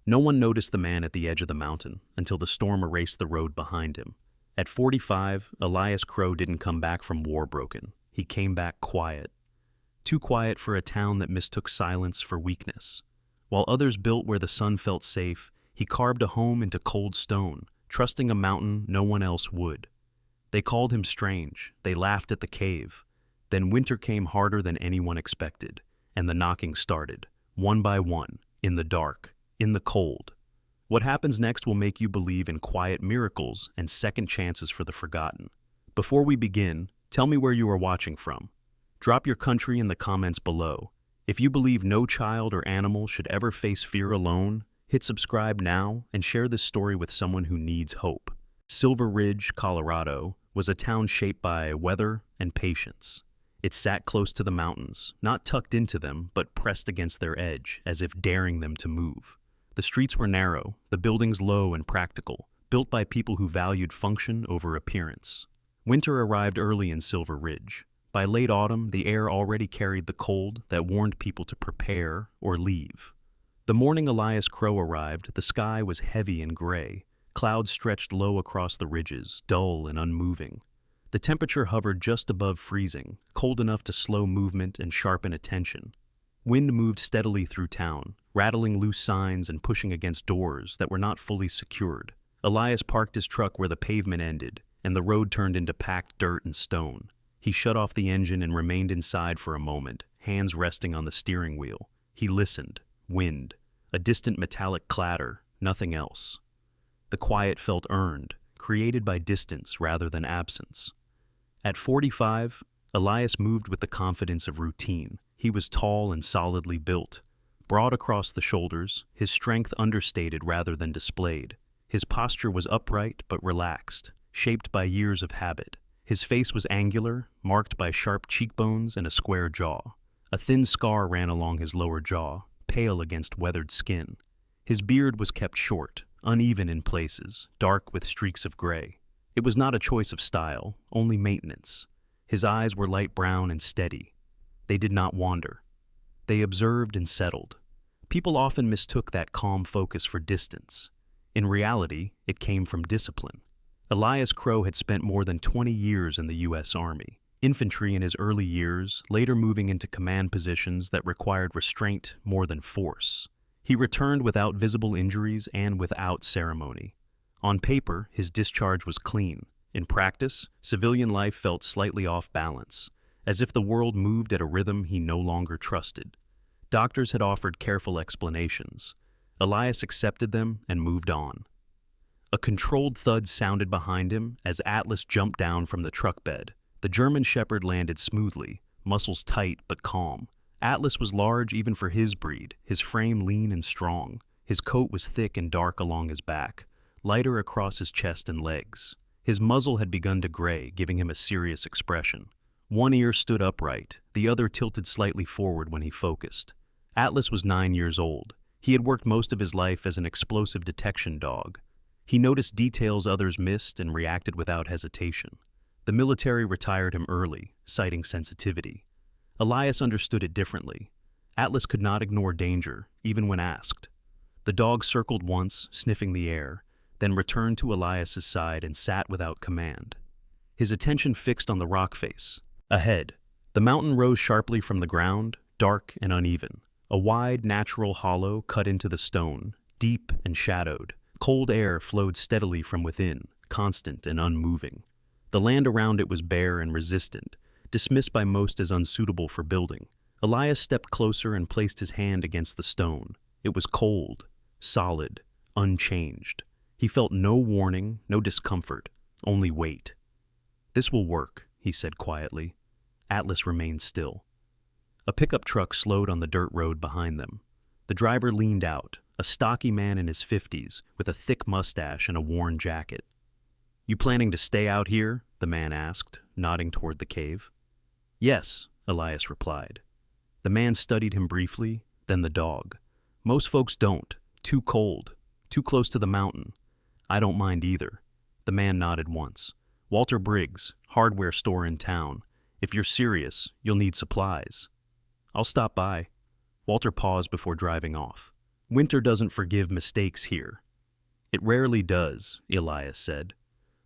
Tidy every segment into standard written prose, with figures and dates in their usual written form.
No one noticed the man at the edge of the mountain until the storm erased the road behind him. At 45, Elias Crow didn't come back from war broken. He came back quiet. Too quiet for a town that mistook silence for weakness. While others built where the sun felt safe, he carved a home into cold stone, trusting a mountain no one else would. They called him strange. They laughed at the cave. Then winter came harder than anyone expected, and the knocking started, one by one, in the dark, in the cold. What happens next will make you believe in quiet miracles and second chances for the forgotten. Before we begin, tell me where you are watching from. Drop your country in the comments below. If you believe no child or animal should ever face fear alone, hit subscribe now and share this story with someone who needs hope. Silver Ridge, Colorado, was a town shaped by weather and patience. It sat close to the mountains, not tucked into them, but pressed against their edge, as if daring them to move. The streets were narrow, the buildings low and practical, built by people who valued function over appearance. Winter arrived early in Silver Ridge. By late autumn, the air already carried the cold that warned people to prepare or leave. The morning Elias Crow arrived, the sky was heavy and gray. Clouds stretched low across the ridges, dull and unmoving. The temperature hovered just above freezing, cold enough to slow movement and sharpen attention. Wind moved steadily through town, rattling loose signs and pushing against doors that were not fully secured. Elias parked his truck where the pavement ended, and the road turned into packed dirt and stone. He shut off the engine and remained inside for a moment, hands resting on the steering wheel. He listened. Wind. A distant metallic clatter, nothing else. The quiet felt earned, created by distance rather than absence. At 45, Elias moved with the confidence of routine. He was tall and solidly built, broad across the shoulders, his strength understated rather than displayed. His posture was upright but relaxed, shaped by years of habit. His face was angular, marked by sharp cheekbones and a square jaw. A thin scar ran along his lower jaw, pale against weathered skin. His beard was kept short, uneven in places, dark with streaks of gray. It was not a choice of style, only maintenance. His eyes were light brown and steady. They did not wander. They observed and settled. People often mistook that calm focus for distance. In reality, it came from discipline. Elias Crow had spent more than 20 years in the U.S. Army, infantry in his early years, later moving into command positions that required restraint more than force. He returned without visible injuries and without ceremony. On paper, his discharge was clean. In practice, civilian life felt slightly off balance, as if the world moved at a rhythm he no longer trusted. Doctors had offered careful explanations. Elias accepted them and moved on. A controlled thud sounded behind him as Atlas jumped down from the truck bed. The German Shepherd landed smoothly, muscles tight but calm. Atlas was large even for his breed, his frame lean and strong. His coat was thick and dark along his back, lighter across his chest and legs. His muzzle had begun to gray, giving him a serious expression. One ear stood upright, the other tilted slightly forward when he focused. Atlas was 9 years old. He had worked most of his life as an explosive detection dog. He noticed details others missed and reacted without hesitation. The military retired him early, citing sensitivity. Elias understood it differently. Atlas could not ignore danger, even when asked. The dog circled once, sniffing the air, then returned to Elias's side and sat without command. His attention fixed on the rock face. Ahead, the mountain rose sharply from the ground, dark and uneven. A wide, natural hollow cut into the stone, deep and shadowed. Cold air flowed steadily from within, constant and unmoving. The land around it was bare and resistant, dismissed by most as unsuitable for building. Elias stepped closer and placed his hand against the stone. It was cold, solid, unchanged. He felt no warning, no discomfort, only weight. "This will work," he said quietly. Atlas remained still. A pickup truck slowed on the dirt road behind them. The driver leaned out, a stocky man in his 50s, with a thick mustache and a worn jacket. "You planning to stay out here?" the man asked, nodding toward the cave. "Yes," Elias replied. The man studied him briefly, then the dog. "Most folks don't. Too cold. Too close to the mountain. I don't mind either." The man nodded once. "Walter Briggs, hardware store in town. If you're serious, you'll need supplies." "I'll stop by." Walter paused before driving off. Winter doesn't forgive mistakes here. It rarely does, Elias said.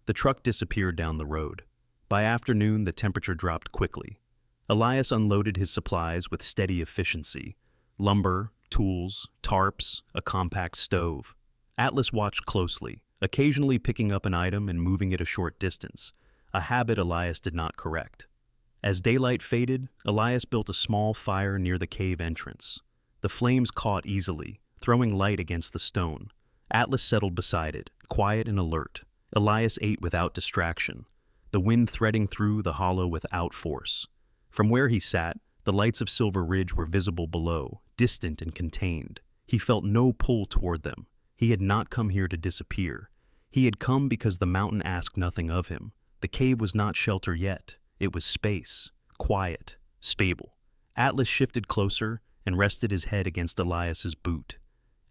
The truck disappeared down the road. By afternoon, the temperature dropped quickly. Elias unloaded his supplies with steady efficiency: lumber, tools, tarps, a compact stove. Atlas watched closely, occasionally picking up an item and moving it a short distance, a habit Elias did not correct. As daylight faded, Elias built a small fire near the cave entrance. The flames caught easily, throwing light against the stone. Atlas settled beside it, quiet and alert. Elias ate without distraction, the wind threading through the hollow without force. From where he sat, the lights of Silver Ridge were visible below, distant and contained. He felt no pull toward them. He had not come here to disappear. He had come because the mountain asked nothing of him. The cave was not shelter yet. It was space, quiet, stable. Atlas shifted closer and rested his head against Elias's boot.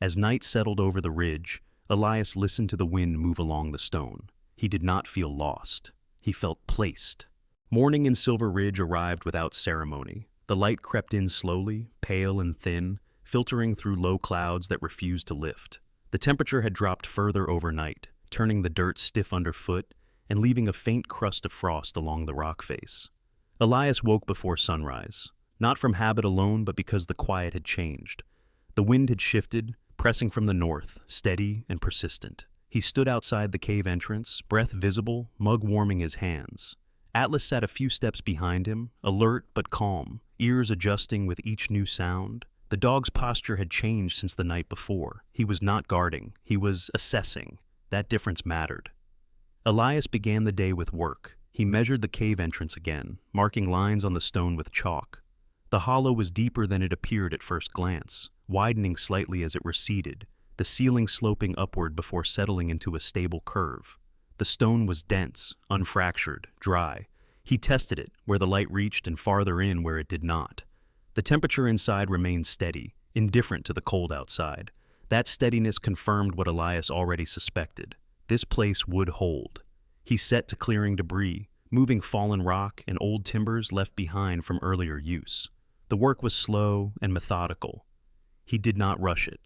As night settled over the ridge, Elias listened to the wind move along the stone. He did not feel lost. He felt placed. Morning in Silver Ridge arrived without ceremony. The light crept in slowly, pale and thin, filtering through low clouds that refused to lift. The temperature had dropped further overnight, turning the dirt stiff underfoot and leaving a faint crust of frost along the rock face. Elias woke before sunrise, not from habit alone, but because the quiet had changed. The wind had shifted, pressing from the north, steady and persistent. He stood outside the cave entrance, breath visible, mug warming his hands. Atlas sat a few steps behind him, alert but calm, ears adjusting with each new sound. The dog's posture had changed since the night before. He was not guarding, he was assessing. That difference mattered. Elias began the day with work. He measured the cave entrance again, marking lines on the stone with chalk. The hollow was deeper than it appeared at first glance, widening slightly as it receded, the ceiling sloping upward before settling into a stable curve. The stone was dense, unfractured, dry. He tested it, where the light reached, and farther in where it did not. The temperature inside remained steady, indifferent to the cold outside. That steadiness confirmed what Elias already suspected. This place would hold. He set to clearing debris, moving fallen rock and old timbers left behind from earlier use. The work was slow and methodical. He did not rush it.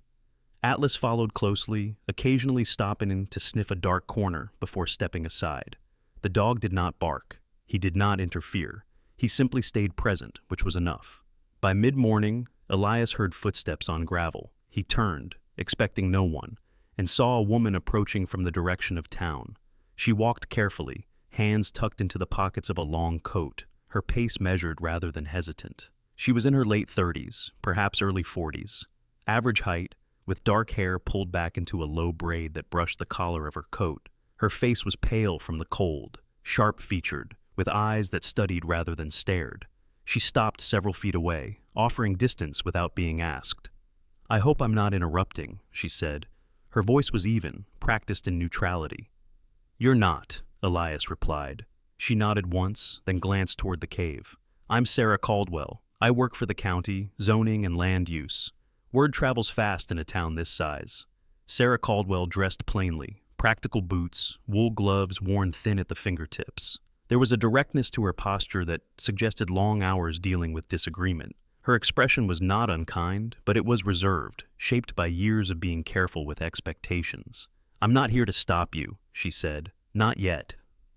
Atlas followed closely, occasionally stopping to sniff a dark corner before stepping aside. The dog did not bark. He did not interfere. He simply stayed present, which was enough. By mid-morning, Elias heard footsteps on gravel. He turned, expecting no one, and saw a woman approaching from the direction of town. She walked carefully, hands tucked into the pockets of a long coat, her pace measured rather than hesitant. She was in her late 30s, perhaps early 40s. Average height, with dark hair pulled back into a low braid that brushed the collar of her coat. Her face was pale from the cold, sharp-featured, with eyes that studied rather than stared. She stopped several feet away, offering distance without being asked. "I hope I'm not interrupting," she said. Her voice was even, practiced in neutrality. "You're not," Elias replied. She nodded once, then glanced toward the cave. "I'm Sarah Caldwell. I work for the county, zoning and land use. Word travels fast in a town this size." Sarah Caldwell dressed plainly, practical boots, wool gloves worn thin at the fingertips. There was a directness to her posture that suggested long hours dealing with disagreement. Her expression was not unkind, but it was reserved, shaped by years of being careful with expectations. "I'm not here to stop you," she said. "Not yet.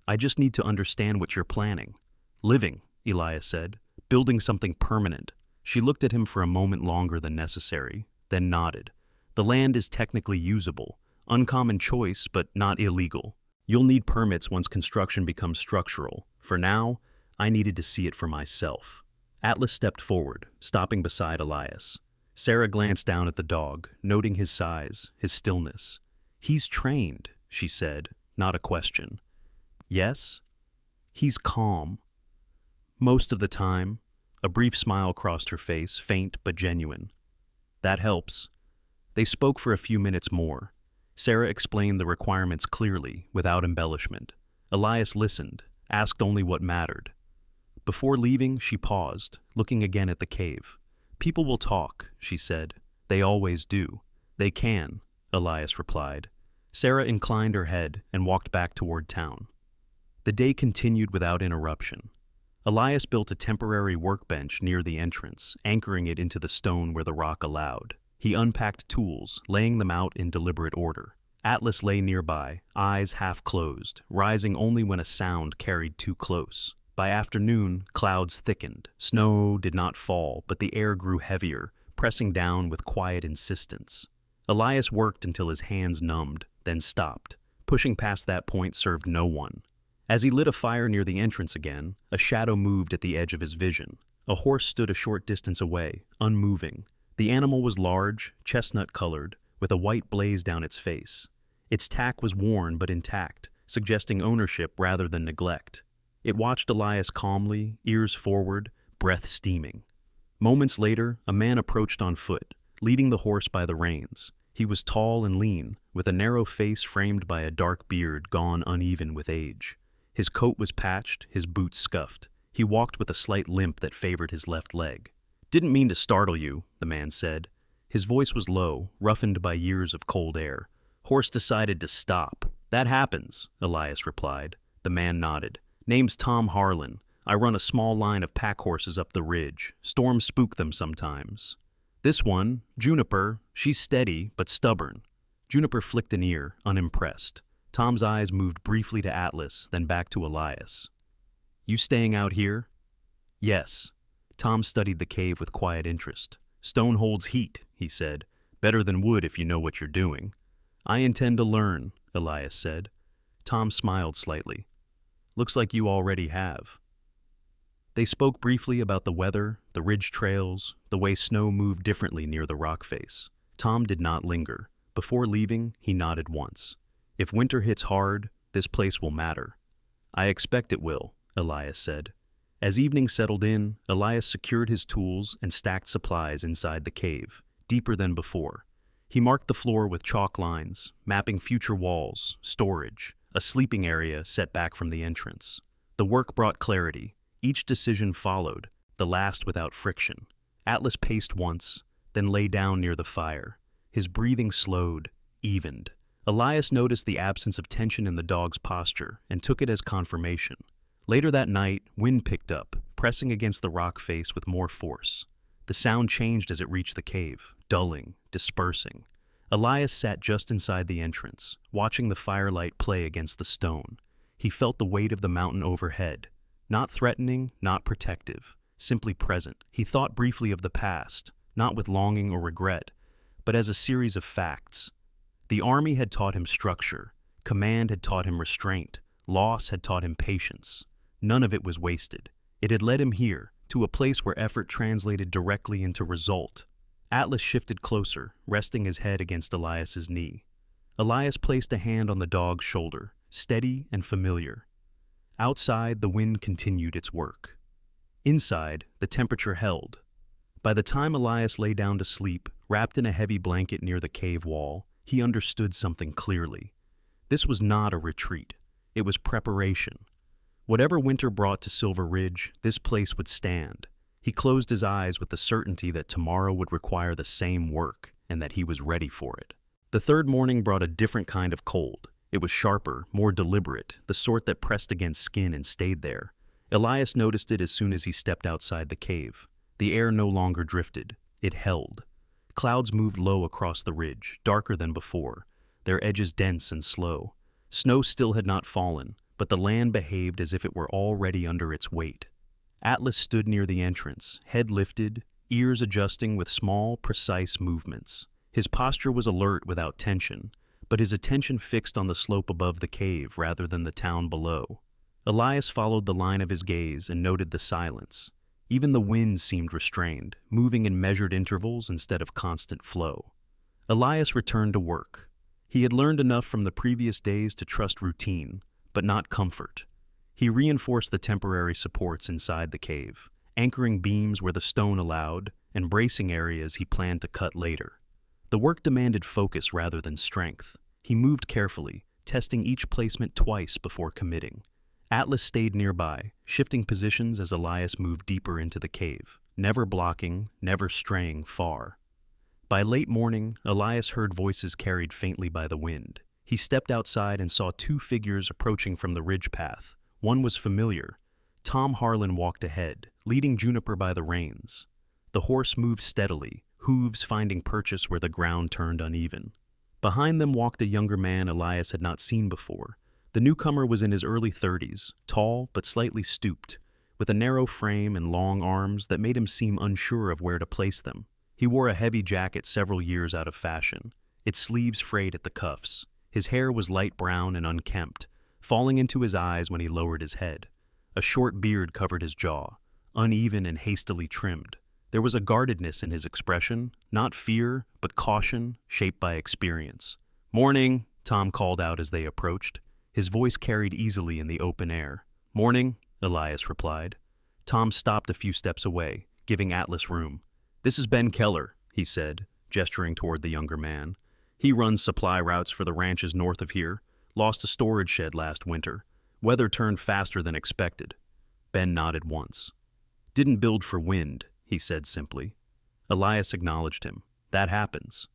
I just need to understand what you're planning." "Living," Elias said. "Building something permanent." She looked at him for a moment longer than necessary, then nodded. "The land is technically usable. Uncommon choice, but not illegal. You'll need permits once construction becomes structural. For now, I needed to see it for myself." Atlas stepped forward, stopping beside Elias. Sarah glanced down at the dog, noting his size, his stillness. "He's trained," she said, not a question. "Yes?" "He's calm. Most of the time." A brief smile crossed her face, faint but genuine. "That helps." They spoke for a few minutes more. Sarah explained the requirements clearly, without embellishment. Elias listened, asked only what mattered. Before leaving, she paused, looking again at the cave. "People will talk," she said. "They always do." "They can," Elias replied. Sarah inclined her head and walked back toward town. The day continued without interruption. Elias built a temporary workbench near the entrance, anchoring it into the stone where the rock allowed. He unpacked tools, laying them out in deliberate order. Atlas lay nearby, eyes half closed, rising only when a sound carried too close. By afternoon, clouds thickened. Snow did not fall, but the air grew heavier, pressing down with quiet insistence. Elias worked until his hands numbed, then stopped. Pushing past that point served no one. As he lit a fire near the entrance again, a shadow moved at the edge of his vision. A horse stood a short distance away, unmoving. The animal was large, chestnut-colored, with a white blaze down its face. Its tack was worn but intact, suggesting ownership rather than neglect. It watched Elias calmly, ears forward, breath steaming. Moments later, a man approached on foot, leading the horse by the reins. He was tall and lean, with a narrow face framed by a dark beard gone uneven with age. His coat was patched, his boots scuffed. He walked with a slight limp that favored his left leg. "Didn't mean to startle you," the man said. His voice was low, roughened by years of cold air. "Horse decided to stop." "That happens," Elias replied. The man nodded. "Name's Tom Harlan. I run a small line of pack horses up the ridge. Storms spook them sometimes. This one, Juniper, she's steady but stubborn." Juniper flicked an ear, unimpressed. Tom's eyes moved briefly to Atlas, then back to Elias. "You staying out here?" "Yes." Tom studied the cave with quiet interest. "Stone holds heat," he said. "Better than wood if you know what you're doing." "I intend to learn," Elias said. Tom smiled slightly. "Looks like you already have." They spoke briefly about the weather, the ridge trails, the way snow moved differently near the rock face. Tom did not linger. Before leaving, he nodded once. "If winter hits hard, this place will matter." "I expect it will," Elias said. As evening settled in, Elias secured his tools and stacked supplies inside the cave, deeper than before. He marked the floor with chalk lines, mapping future walls, storage, a sleeping area set back from the entrance. The work brought clarity. Each decision followed, the last without friction. Atlas paced once, then lay down near the fire. His breathing slowed, evened. Elias noticed the absence of tension in the dog's posture and took it as confirmation. Later that night, wind picked up, pressing against the rock face with more force. The sound changed as it reached the cave, dulling, dispersing. Elias sat just inside the entrance, watching the firelight play against the stone. He felt the weight of the mountain overhead, not threatening, not protective, simply present. He thought briefly of the past, not with longing or regret, but as a series of facts. The army had taught him structure, command had taught him restraint, loss had taught him patience. None of it was wasted. It had led him here, to a place where effort translated directly into result. Atlas shifted closer, resting his head against Elias's knee. Elias placed a hand on the dog's shoulder, steady and familiar. Outside, the wind continued its work. Inside, the temperature held. By the time Elias lay down to sleep, wrapped in a heavy blanket near the cave wall, he understood something clearly. This was not a retreat. It was preparation. Whatever winter brought to Silver Ridge, this place would stand. He closed his eyes with the certainty that tomorrow would require the same work, and that he was ready for it. The third morning brought a different kind of cold. It was sharper, more deliberate, the sort that pressed against skin and stayed there. Elias noticed it as soon as he stepped outside the cave. The air no longer drifted. It held. Clouds moved low across the ridge, darker than before, their edges dense and slow. Snow still had not fallen, but the land behaved as if it were already under its weight. Atlas stood near the entrance, head lifted, ears adjusting with small, precise movements. His posture was alert without tension, but his attention fixed on the slope above the cave rather than the town below. Elias followed the line of his gaze and noted the silence. Even the wind seemed restrained, moving in measured intervals instead of constant flow. Elias returned to work. He had learned enough from the previous days to trust routine, but not comfort. He reinforced the temporary supports inside the cave, anchoring beams where the stone allowed, and bracing areas he planned to cut later. The work demanded focus rather than strength. He moved carefully, testing each placement twice before committing. Atlas stayed nearby, shifting positions as Elias moved deeper into the cave, never blocking, never straying far. By late morning, Elias heard voices carried faintly by the wind. He stepped outside and saw two figures approaching from the ridge path. One was familiar. Tom Harlan walked ahead, leading Juniper by the reins. The horse moved steadily, hooves finding purchase where the ground turned uneven. Behind them walked a younger man Elias had not seen before. The newcomer was in his early 30s, tall but slightly stooped, with a narrow frame and long arms that made him seem unsure of where to place them. He wore a heavy jacket several years out of fashion, its sleeves frayed at the cuffs. His hair was light brown and unkempt, falling into his eyes when he lowered his head. A short beard covered his jaw, uneven and hastily trimmed. There was a guardedness in his expression, not fear, but caution, shaped by experience. "Morning," Tom called out as they approached. His voice carried easily in the open air. "Morning," Elias replied. Tom stopped a few steps away, giving Atlas room. "This is Ben Keller," he said, gesturing toward the younger man. "He runs supply routes for the ranches north of here. Lost a storage shed last winter. Weather turned faster than expected." Ben nodded once. "Didn't build for wind," he said simply. Elias acknowledged him. "That happens."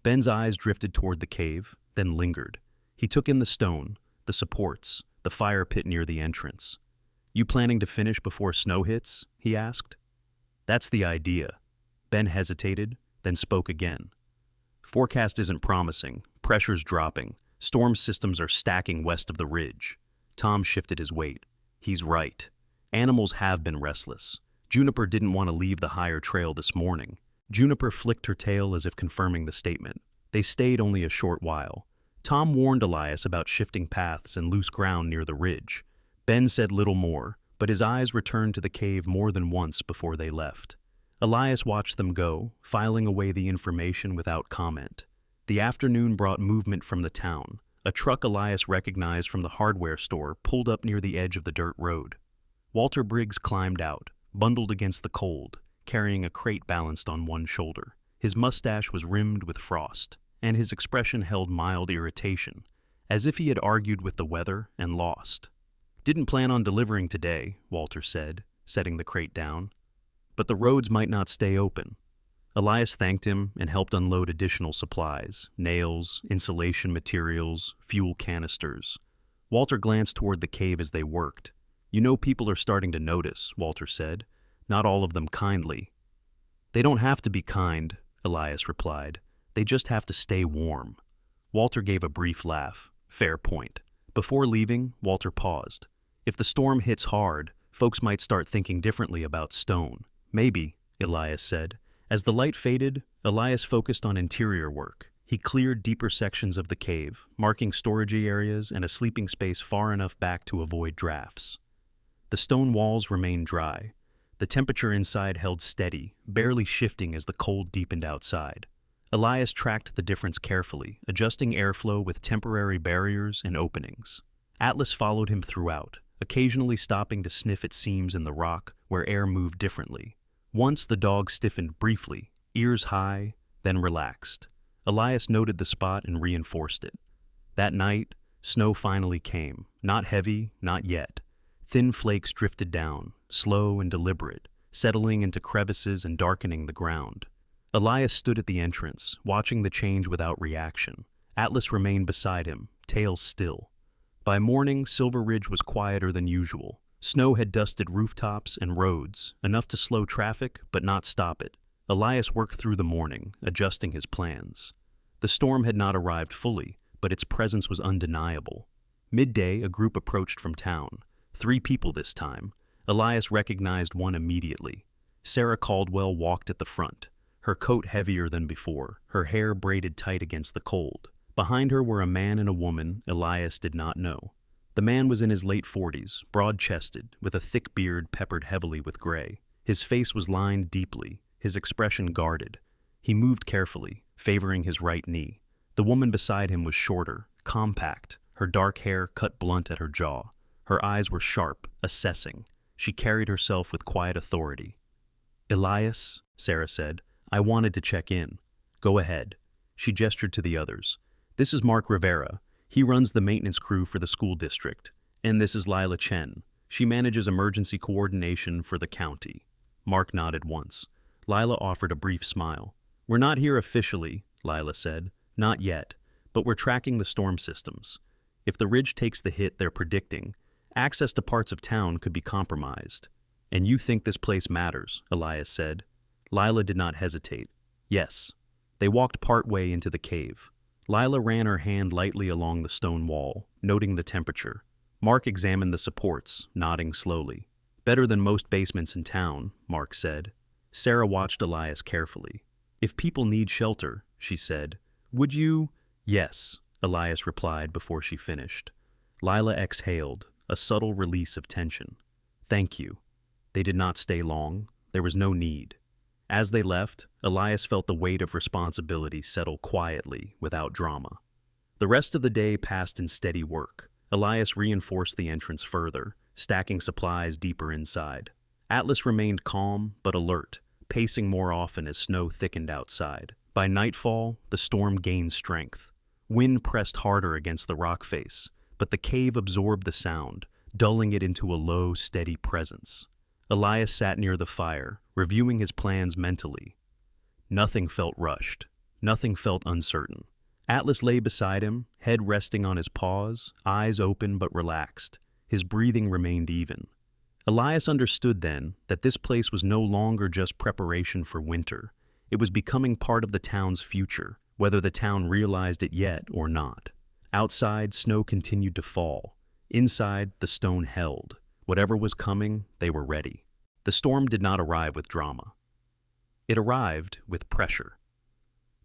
Ben's eyes drifted toward the cave, then lingered. He took in the stone, the supports, the fire pit near the entrance. "You planning to finish before snow hits?" he asked. "That's the idea." Ben hesitated, then spoke again. "Forecast isn't promising. Pressure's dropping. Storm systems are stacking west of the ridge." Tom shifted his weight. "He's right. Animals have been restless. Juniper didn't want to leave the higher trail this morning." Juniper flicked her tail as if confirming the statement. They stayed only a short while. Tom warned Elias about shifting paths and loose ground near the ridge. Ben said little more, but his eyes returned to the cave more than once before they left. Elias watched them go, filing away the information without comment. The afternoon brought movement from the town. A truck Elias recognized from the hardware store pulled up near the edge of the dirt road. Walter Briggs climbed out, bundled against the cold, carrying a crate balanced on one shoulder. His mustache was rimmed with frost, and his expression held mild irritation, as if he had argued with the weather and lost. "Didn't plan on delivering today," Walter said, setting the crate down. "But the roads might not stay open." Elias thanked him and helped unload additional supplies, nails, insulation materials, fuel canisters. Walter glanced toward the cave as they worked. "You know people are starting to notice," Walter said. "Not all of them kindly." "They don't have to be kind," Elias replied. "They just have to stay warm." Walter gave a brief laugh. "Fair point." Before leaving, Walter paused. "If the storm hits hard, folks might start thinking differently about stone." "Maybe," Elias said. As the light faded, Elias focused on interior work. He cleared deeper sections of the cave, marking storage areas and a sleeping space far enough back to avoid drafts. The stone walls remained dry. The temperature inside held steady, barely shifting as the cold deepened outside. Elias tracked the difference carefully, adjusting airflow with temporary barriers and openings. Atlas followed him throughout, occasionally stopping to sniff at seams in the rock where air moved differently. Once the dog stiffened briefly, ears high, then relaxed. Elias noted the spot and reinforced it. That night, snow finally came, not heavy, not yet. Thin flakes drifted down, slow and deliberate, settling into crevices and darkening the ground. Elias stood at the entrance, watching the change without reaction. Atlas remained beside him, tail still. By morning, Silver Ridge was quieter than usual. Snow had dusted rooftops and roads, enough to slow traffic but not stop it. Elias worked through the morning, adjusting his plans. The storm had not arrived fully, but its presence was undeniable. Midday, a group approached from town. 3 people this time. Elias recognized one immediately. Sarah Caldwell walked at the front, her coat heavier than before, her hair braided tight against the cold. Behind her were a man and a woman Elias did not know. The man was in his late 40s, broad-chested, with a thick beard peppered heavily with gray. His face was lined deeply, his expression guarded. He moved carefully, favoring his right knee. The woman beside him was shorter, compact, her dark hair cut blunt at her jaw. Her eyes were sharp, assessing. She carried herself with quiet authority. "Elias," Sarah said, "I wanted to check in." "Go ahead." She gestured to the others. "This is Mark Rivera. He runs the maintenance crew for the school district. And this is Lila Chen. She manages emergency coordination for the county." Mark nodded once. Lila offered a brief smile. "We're not here officially," Lila said. "Not yet, but we're tracking the storm systems. If the ridge takes the hit they're predicting, access to parts of town could be compromised." "And you think this place matters," Elias said. Lila did not hesitate. Yes. They walked partway into the cave. Lila ran her hand lightly along the stone wall, noting the temperature. Mark examined the supports, nodding slowly. Better than most basements in town, Mark said. Sarah watched Elias carefully. If people need shelter, she said, would you? Yes, Elias replied before she finished. Lila exhaled, a subtle release of tension. Thank you. They did not stay long. There was no need. As they left, Elias felt the weight of responsibility settle quietly, without drama. The rest of the day passed in steady work. Elias reinforced the entrance further, stacking supplies deeper inside. Atlas remained calm but alert, pacing more often as snow thickened outside. By nightfall, the storm gained strength. Wind pressed harder against the rock face, but the cave absorbed the sound, dulling it into a low, steady presence. Elias sat near the fire, reviewing his plans mentally. Nothing felt rushed. Nothing felt uncertain. Atlas lay beside him, head resting on his paws, eyes open but relaxed. His breathing remained even. Elias understood then that this place was no longer just preparation for winter. It was becoming part of the town's future, whether the town realized it yet or not. Outside, snow continued to fall. Inside, the stone held. Whatever was coming, they were ready. The storm did not arrive with drama. It arrived with pressure.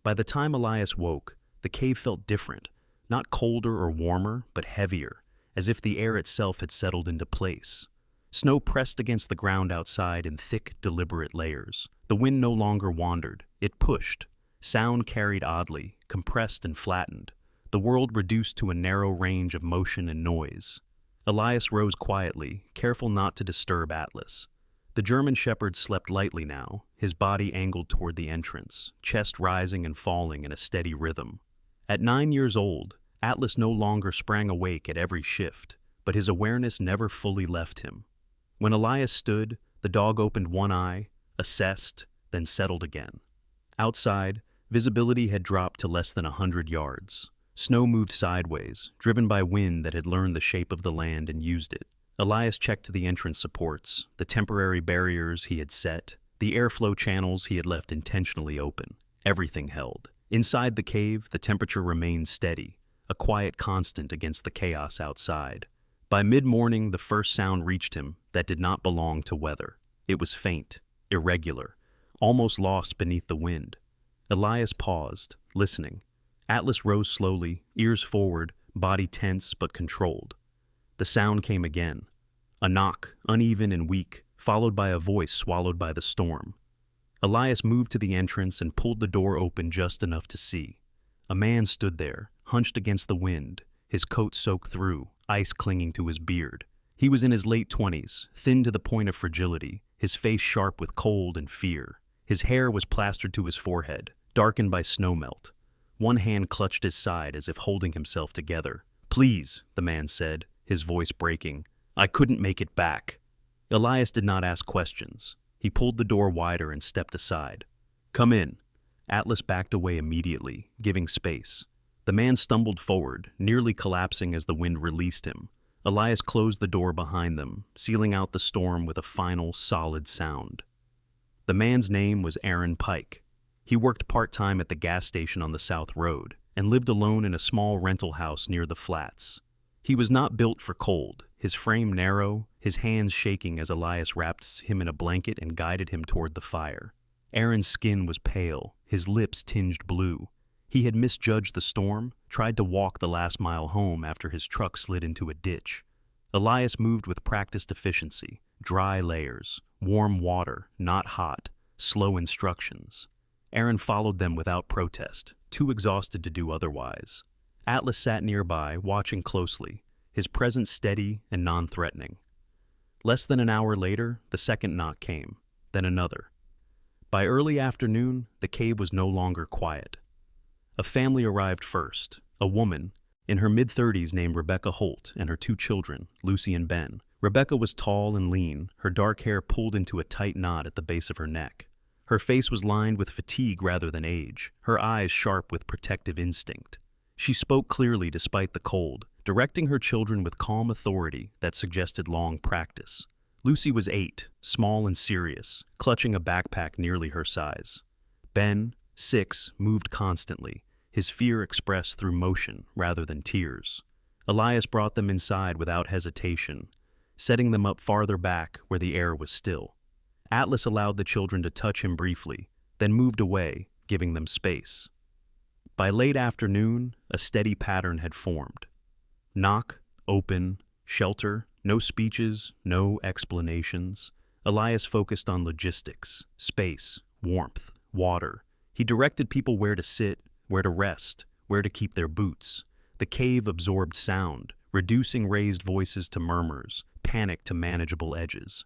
By the time Elias woke, the cave felt different, not colder or warmer, but heavier, as if the air itself had settled into place. Snow pressed against the ground outside in thick, deliberate layers. The wind no longer wandered. It pushed. Sound carried oddly, compressed and flattened. The world reduced to a narrow range of motion and noise. Elias rose quietly, careful not to disturb Atlas. The German shepherd slept lightly now, his body angled toward the entrance, chest rising and falling in a steady rhythm. At 9 years old, Atlas no longer sprang awake at every shift, but his awareness never fully left him. When Elias stood, the dog opened one eye, assessed, then settled again. Outside, visibility had dropped to less than 100 yards. Snow moved sideways, driven by wind that had learned the shape of the land and used it. Elias checked the entrance supports, the temporary barriers he had set, the airflow channels he had left intentionally open. Everything held. Inside the cave, the temperature remained steady, a quiet constant against the chaos outside. By mid-morning, the first sound reached him that did not belong to weather. It was faint, irregular, almost lost beneath the wind. Elias paused, listening. Atlas rose slowly, ears forward, body tense but controlled. The sound came again. A knock, uneven and weak, followed by a voice swallowed by the storm. Elias moved to the entrance and pulled the door open just enough to see. A man stood there, hunched against the wind, his coat soaked through, ice clinging to his beard. He was in his late 20s, thin to the point of fragility, his face sharp with cold and fear. His hair was plastered to his forehead, darkened by snowmelt. One hand clutched his side as if holding himself together. "Please," the man said, his voice breaking. "I couldn't make it back." Elias did not ask questions. He pulled the door wider and stepped aside. "Come in." Atlas backed away immediately, giving space. The man stumbled forward, nearly collapsing as the wind released him. Elias closed the door behind them, sealing out the storm with a final, solid sound. The man's name was Aaron Pike. He worked part-time at the gas station on the South Road and lived alone in a small rental house near the flats. He was not built for cold, his frame narrow, his hands shaking as Elias wrapped him in a blanket and guided him toward the fire. Aaron's skin was pale, his lips tinged blue. He had misjudged the storm, tried to walk the last mile home after his truck slid into a ditch. Elias moved with practiced efficiency, dry layers, warm water, not hot, slow instructions. Aaron followed them without protest, too exhausted to do otherwise. Atlas sat nearby, watching closely, his presence steady and non-threatening. Less than an hour later, the second knock came, then another. By early afternoon, the cave was no longer quiet. A family arrived first, a woman, in her mid-30s named Rebecca Holt, and her 2 children, Lucy and Ben. Rebecca was tall and lean, her dark hair pulled into a tight knot at the base of her neck. Her face was lined with fatigue rather than age, her eyes sharp with protective instinct. She spoke clearly despite the cold, directing her children with calm authority that suggested long practice. Lucy was 8, small and serious, clutching a backpack nearly her size. Ben, 6 moved constantly, his fear expressed through motion rather than tears. Elias brought them inside without hesitation, setting them up farther back where the air was still. Atlas allowed the children to touch him briefly, then moved away, giving them space. By late afternoon, a steady pattern had formed. Knock, open, shelter, no speeches, no explanations. Elias focused on logistics, space, warmth, water. He directed people where to sit, where to rest, where to keep their boots. The cave absorbed sound, reducing raised voices to murmurs, panic to manageable edges.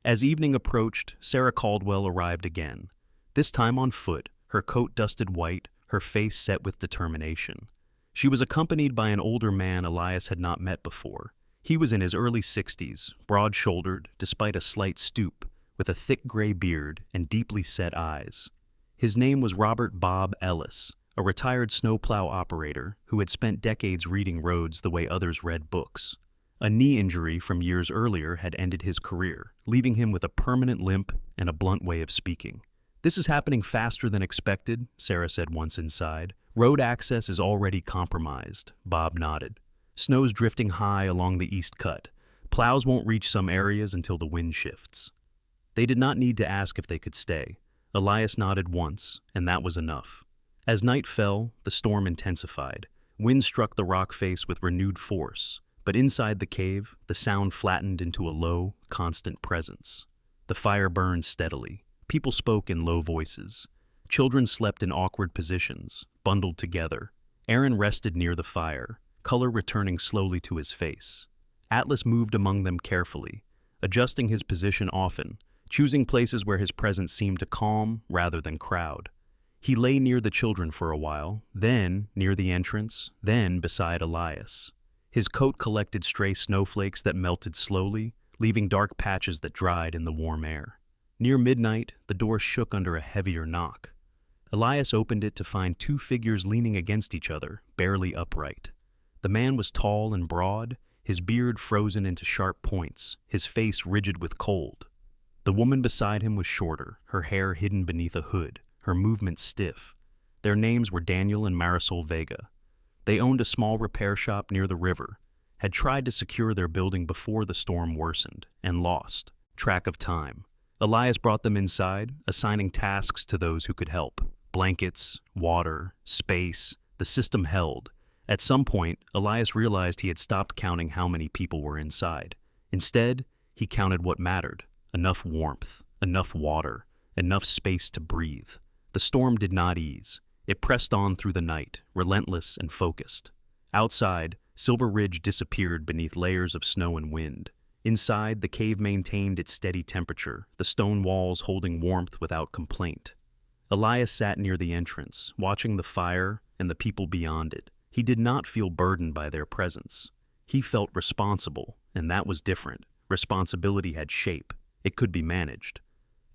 As evening approached, Sarah Caldwell arrived again, this time on foot, her coat dusted white, her face set with determination. She was accompanied by an older man Elias had not met before. He was in his early 60s, broad-shouldered, despite a slight stoop, with a thick gray beard and deeply set eyes. His name was Robert Bob Ellis, a retired snowplow operator who had spent decades reading roads the way others read books. A knee injury from years earlier had ended his career, leaving him with a permanent limp and a blunt way of speaking. "This is happening faster than expected," Sarah said once inside. "Road access is already compromised," Bob nodded. "Snow's drifting high along the East Cut. Plows won't reach some areas until the wind shifts." They did not need to ask if they could stay. Elias nodded once, and that was enough. As night fell, the storm intensified. Wind struck the rock face with renewed force, but inside the cave, the sound flattened into a low, constant presence. The fire burned steadily. People spoke in low voices. Children slept in awkward positions, bundled together. Aaron rested near the fire, color returning slowly to his face. Atlas moved among them carefully, adjusting his position often, choosing places where his presence seemed to calm rather than crowd. He lay near the children for a while, then near the entrance, then beside Elias. His coat collected stray snowflakes that melted slowly, leaving dark patches that dried in the warm air. Near midnight, the door shook under a heavier knock. Elias opened it to find two figures leaning against each other, barely upright. The man was tall and broad, his beard frozen into sharp points, his face rigid with cold. The woman beside him was shorter, her hair hidden beneath a hood, her movements stiff. Their names were Daniel and Marisol Vega. They owned a small repair shop near the river, had tried to secure their building before the storm worsened, and lost track of time. Elias brought them inside, assigning tasks to those who could help. Blankets, water, space, the system held. At some point, Elias realized he had stopped counting how many people were inside. Instead, he counted what mattered: enough warmth, enough water, enough space to breathe. The storm did not ease. It pressed on through the night, relentless and focused. Outside, Silver Ridge disappeared beneath layers of snow and wind. Inside, the cave maintained its steady temperature, the stone walls holding warmth without complaint. Elias sat near the entrance, watching the fire and the people beyond it. He did not feel burdened by their presence. He felt responsible, and that was different. Responsibility had shape. It could be managed.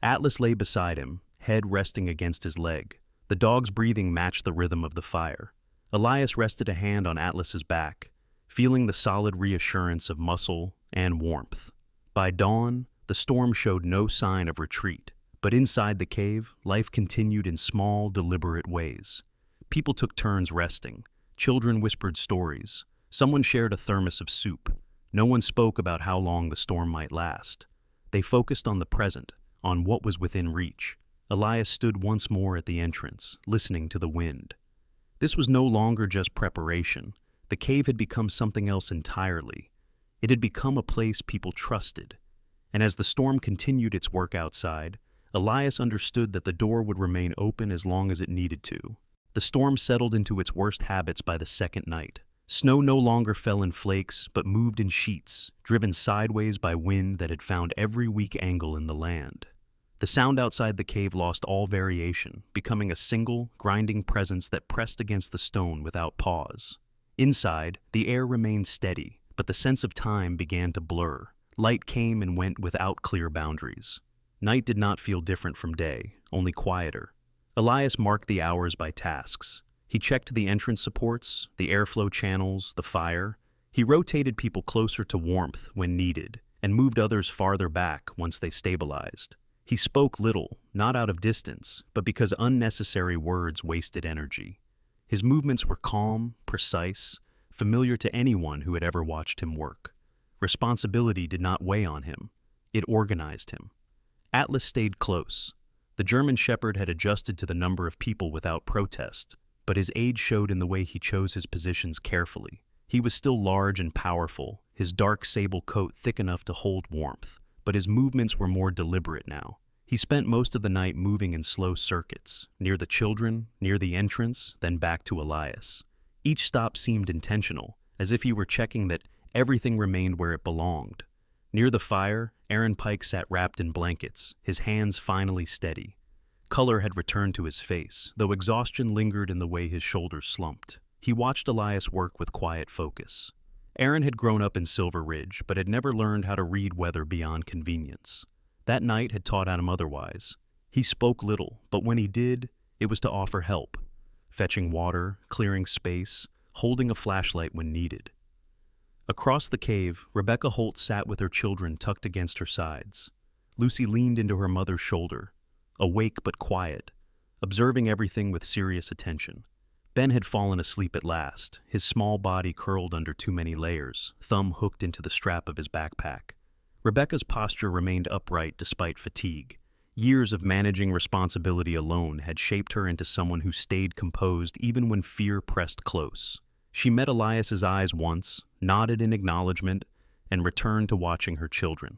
Atlas lay beside him, head resting against his leg. The dog's breathing matched the rhythm of the fire. Elias rested a hand on Atlas's back, feeling the solid reassurance of muscle and warmth. By dawn, the storm showed no sign of retreat, but inside the cave, life continued in small, deliberate ways. People took turns resting. Children whispered stories. Someone shared a thermos of soup. No one spoke about how long the storm might last. They focused on the present, on what was within reach. Elias stood once more at the entrance, listening to the wind. This was no longer just preparation. The cave had become something else entirely. It had become a place people trusted. And as the storm continued its work outside, Elias understood that the door would remain open as long as it needed to. The storm settled into its worst habits by the second night. Snow no longer fell in flakes, but moved in sheets, driven sideways by wind that had found every weak angle in the land. The sound outside the cave lost all variation, becoming a single, grinding presence that pressed against the stone without pause. Inside, the air remained steady, but the sense of time began to blur. Light came and went without clear boundaries. Night did not feel different from day, only quieter. Elias marked the hours by tasks. He checked the entrance supports, the airflow channels, the fire. He rotated people closer to warmth when needed, and moved others farther back once they stabilized. He spoke little, not out of distance, but because unnecessary words wasted energy. His movements were calm, precise, familiar to anyone who had ever watched him work. Responsibility did not weigh on him. It organized him. Atlas stayed close. The German Shepherd had adjusted to the number of people without protest, but his age showed in the way he chose his positions carefully. He was still large and powerful, his dark sable coat thick enough to hold warmth, but his movements were more deliberate now. He spent most of the night moving in slow circuits, near the children, near the entrance, then back to Elias. Each stop seemed intentional, as if he were checking that everything remained where it belonged. Near the fire, Aaron Pike sat wrapped in blankets, his hands finally steady. Color had returned to his face, though exhaustion lingered in the way his shoulders slumped. He watched Elias work with quiet focus. Aaron had grown up in Silver Ridge, but had never learned how to read weather beyond convenience. That night had taught him otherwise. He spoke little, but when he did, it was to offer help. Fetching water, clearing space, holding a flashlight when needed. Across the cave, Rebecca Holt sat with her children tucked against her sides. Lucy leaned into her mother's shoulder, awake but quiet, observing everything with serious attention. Ben had fallen asleep at last, his small body curled under too many layers, thumb hooked into the strap of his backpack. Rebecca's posture remained upright despite fatigue. Years of managing responsibility alone had shaped her into someone who stayed composed even when fear pressed close. She met Elias's eyes once, nodded in acknowledgement, and returned to watching her children.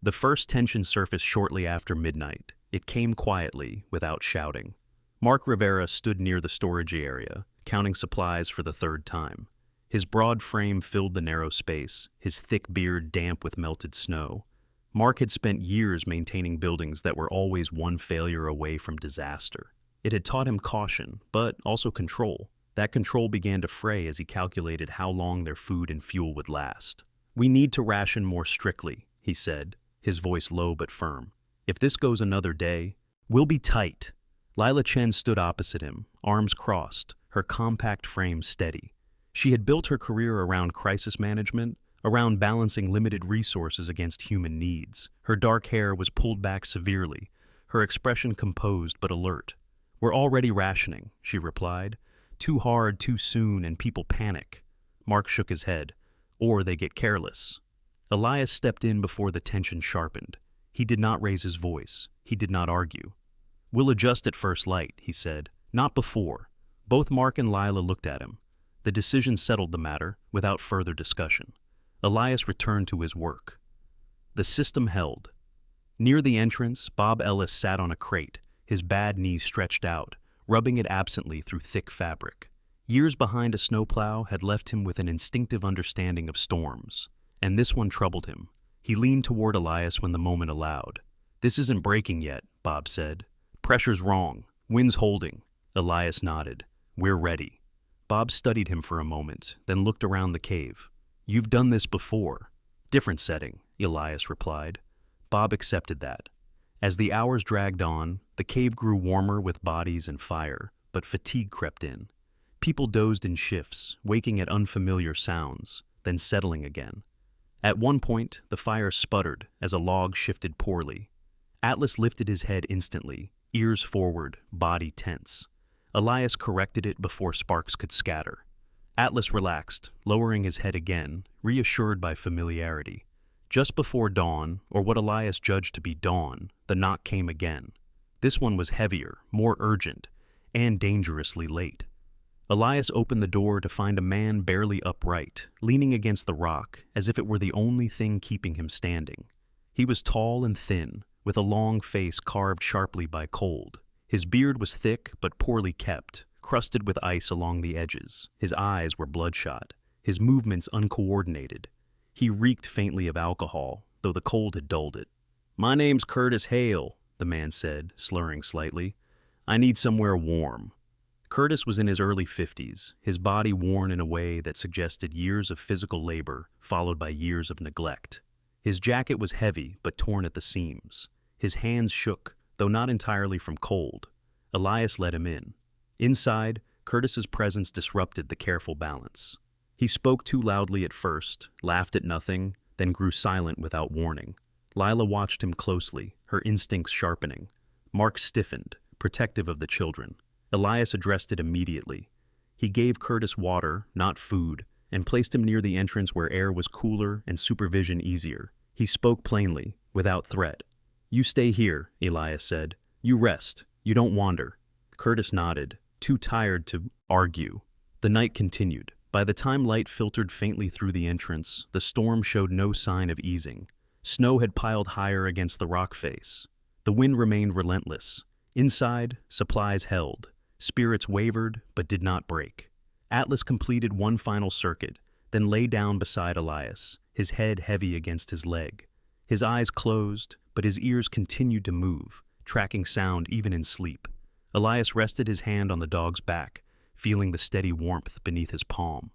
The first tension surfaced shortly after midnight. It came quietly, without shouting. Mark Rivera stood near the storage area, counting supplies for the third time. His broad frame filled the narrow space, his thick beard damp with melted snow. Mark had spent years maintaining buildings that were always one failure away from disaster. It had taught him caution, but also control. That control began to fray as he calculated how long their food and fuel would last. "We need to ration more strictly," he said, his voice low but firm. "If this goes another day, we'll be tight." Lila Chen stood opposite him, arms crossed, her compact frame steady. She had built her career around crisis management, around balancing limited resources against human needs. Her dark hair was pulled back severely, her expression composed but alert. "We're already rationing," she replied. "Too hard, too soon, and people panic." Mark shook his head. "Or they get careless." Elias stepped in before the tension sharpened. He did not raise his voice. He did not argue. "We'll adjust at first light," he said. "Not before." Both Mark and Lila looked at him. The decision settled the matter, without further discussion. Elias returned to his work. The system held. Near the entrance, Bob Ellis sat on a crate, his bad knee stretched out, rubbing it absently through thick fabric. Years behind a snowplow had left him with an instinctive understanding of storms, and this one troubled him. He leaned toward Elias when the moment allowed. "This isn't breaking yet," Bob said. "Pressure's wrong. Wind's holding." Elias nodded. "We're ready." Bob studied him for a moment, then looked around the cave. "You've done this before." "Different setting," Elias replied. Bob accepted that. As the hours dragged on, the cave grew warmer with bodies and fire, but fatigue crept in. People dozed in shifts, waking at unfamiliar sounds, then settling again. At one point, the fire sputtered as a log shifted poorly. Atlas lifted his head instantly, ears forward, body tense. Elias corrected it before sparks could scatter. Atlas relaxed, lowering his head again, reassured by familiarity. Just before dawn, or what Elias judged to be dawn, the knock came again. This one was heavier, more urgent, and dangerously late. Elias opened the door to find a man barely upright, leaning against the rock as if it were the only thing keeping him standing. He was tall and thin, with a long face carved sharply by cold. His beard was thick but poorly kept, crusted with ice along the edges. His eyes were bloodshot, his movements uncoordinated. He reeked faintly of alcohol, though the cold had dulled it. "My name's Curtis Hale," the man said, slurring slightly. "I need somewhere warm." Curtis was in his early 50s, his body worn in a way that suggested years of physical labor followed by years of neglect. His jacket was heavy but torn at the seams. His hands shook, though not entirely from cold. Elias let him in. Inside, Curtis's presence disrupted the careful balance. He spoke too loudly at first, laughed at nothing, then grew silent without warning. Lila watched him closely, her instincts sharpening. Mark stiffened, protective of the children. Elias addressed it immediately. He gave Curtis water, not food, and placed him near the entrance where air was cooler and supervision easier. He spoke plainly, without threat. "You stay here," Elias said. "You rest. You don't wander." Curtis nodded, too tired to argue. The night continued. By the time light filtered faintly through the entrance, the storm showed no sign of easing. Snow had piled higher against the rock face. The wind remained relentless. Inside, supplies held. Spirits wavered, but did not break. Atlas completed one final circuit, then lay down beside Elias, his head heavy against his leg. His eyes closed, but his ears continued to move, tracking sound even in sleep. Elias rested his hand on the dog's back, feeling the steady warmth beneath his palm.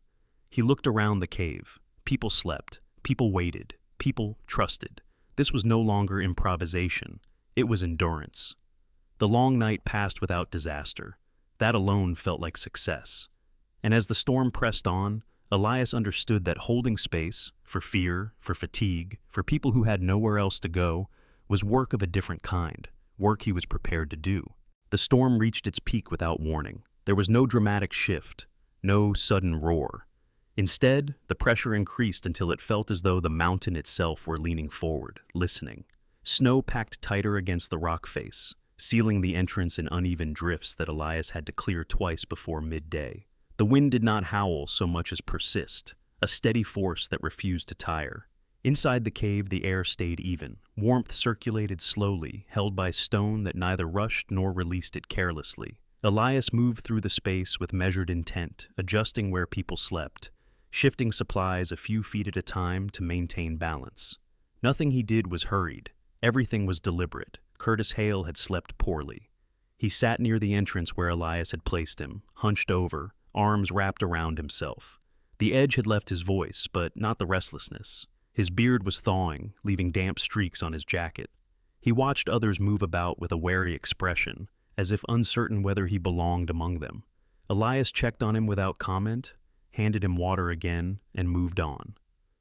He looked around the cave. People slept. People waited. People trusted. This was no longer improvisation. It was endurance. The long night passed without disaster. That alone felt like success. And as the storm pressed on, Elias understood that holding space, for fear, for fatigue, for people who had nowhere else to go, was work of a different kind, work he was prepared to do. The storm reached its peak without warning. There was no dramatic shift, no sudden roar. Instead, the pressure increased until it felt as though the mountain itself were leaning forward, listening. Snow packed tighter against the rock face, sealing the entrance in uneven drifts that Elias had to clear twice before midday. The wind did not howl so much as persist, a steady force that refused to tire. Inside the cave, the air stayed even. Warmth circulated slowly, held by stone that neither rushed nor released it carelessly. Elias moved through the space with measured intent, adjusting where people slept, shifting supplies a few feet at a time to maintain balance. Nothing he did was hurried. Everything was deliberate. Curtis Hale had slept poorly. He sat near the entrance where Elias had placed him, hunched over, arms wrapped around himself. The edge had left his voice, but not the restlessness. His beard was thawing, leaving damp streaks on his jacket. He watched others move about with a wary expression, as if uncertain whether he belonged among them. Elias checked on him without comment, handed him water again, and moved on.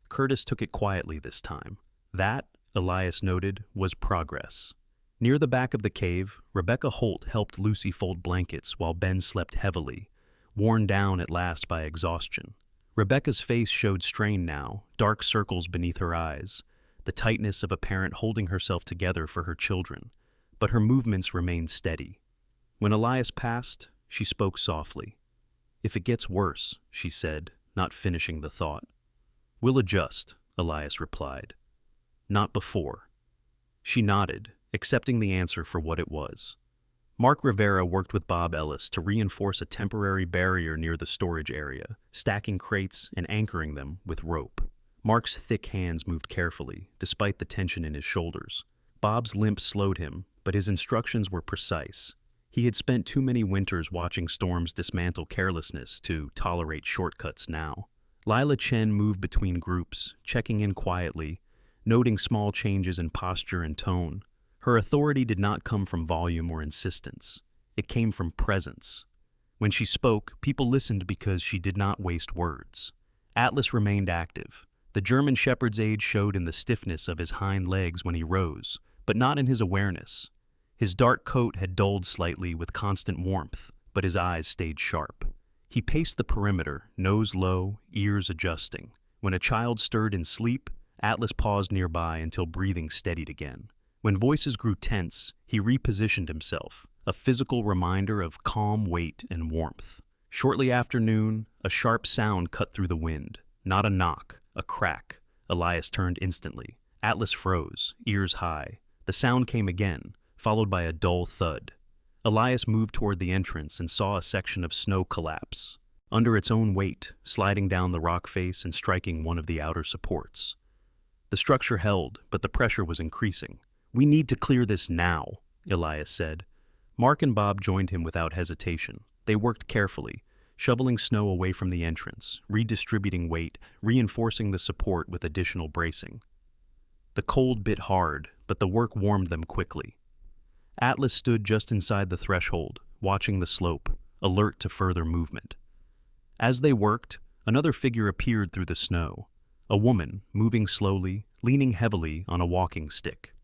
Curtis took it quietly this time. That, Elias noted, was progress. Near the back of the cave, Rebecca Holt helped Lucy fold blankets while Ben slept heavily, worn down at last by exhaustion. Rebecca's face showed strain now, dark circles beneath her eyes, the tightness of a parent holding herself together for her children, but her movements remained steady. When Elias passed, she spoke softly. "If it gets worse," she said, not finishing the thought. "We'll adjust," Elias replied. "Not before." She nodded, accepting the answer for what it was. Mark Rivera worked with Bob Ellis to reinforce a temporary barrier near the storage area, stacking crates and anchoring them with rope. Mark's thick hands moved carefully, despite the tension in his shoulders. Bob's limp slowed him, but his instructions were precise. He had spent too many winters watching storms dismantle carelessness to tolerate shortcuts now. Lila Chen moved between groups, checking in quietly, noting small changes in posture and tone. Her authority did not come from volume or insistence. It came from presence. When she spoke, people listened because she did not waste words. Atlas remained active. The German Shepherd's age showed in the stiffness of his hind legs when he rose, but not in his awareness. His dark coat had dulled slightly with constant warmth, but his eyes stayed sharp. He paced the perimeter, nose low, ears adjusting. When a child stirred in sleep, Atlas paused nearby until breathing steadied again. When voices grew tense, he repositioned himself, a physical reminder of calm weight and warmth. Shortly after noon, a sharp sound cut through the wind. Not a knock, a crack. Elias turned instantly. Atlas froze, ears high. The sound came again, followed by a dull thud. Elias moved toward the entrance and saw a section of snow collapse, under its own weight, sliding down the rock face and striking one of the outer supports. The structure held, but the pressure was increasing. "We need to clear this now," Elias said. Mark and Bob joined him without hesitation. They worked carefully, shoveling snow away from the entrance, redistributing weight, reinforcing the support with additional bracing. The cold bit hard, but the work warmed them quickly. Atlas stood just inside the threshold, watching the slope, alert to further movement. As they worked, another figure appeared through the snow. A woman, moving slowly, leaning heavily on a walking stick.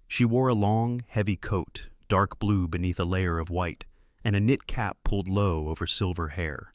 She wore a long, heavy coat, dark blue beneath a layer of white, and a knit cap pulled low over silver hair.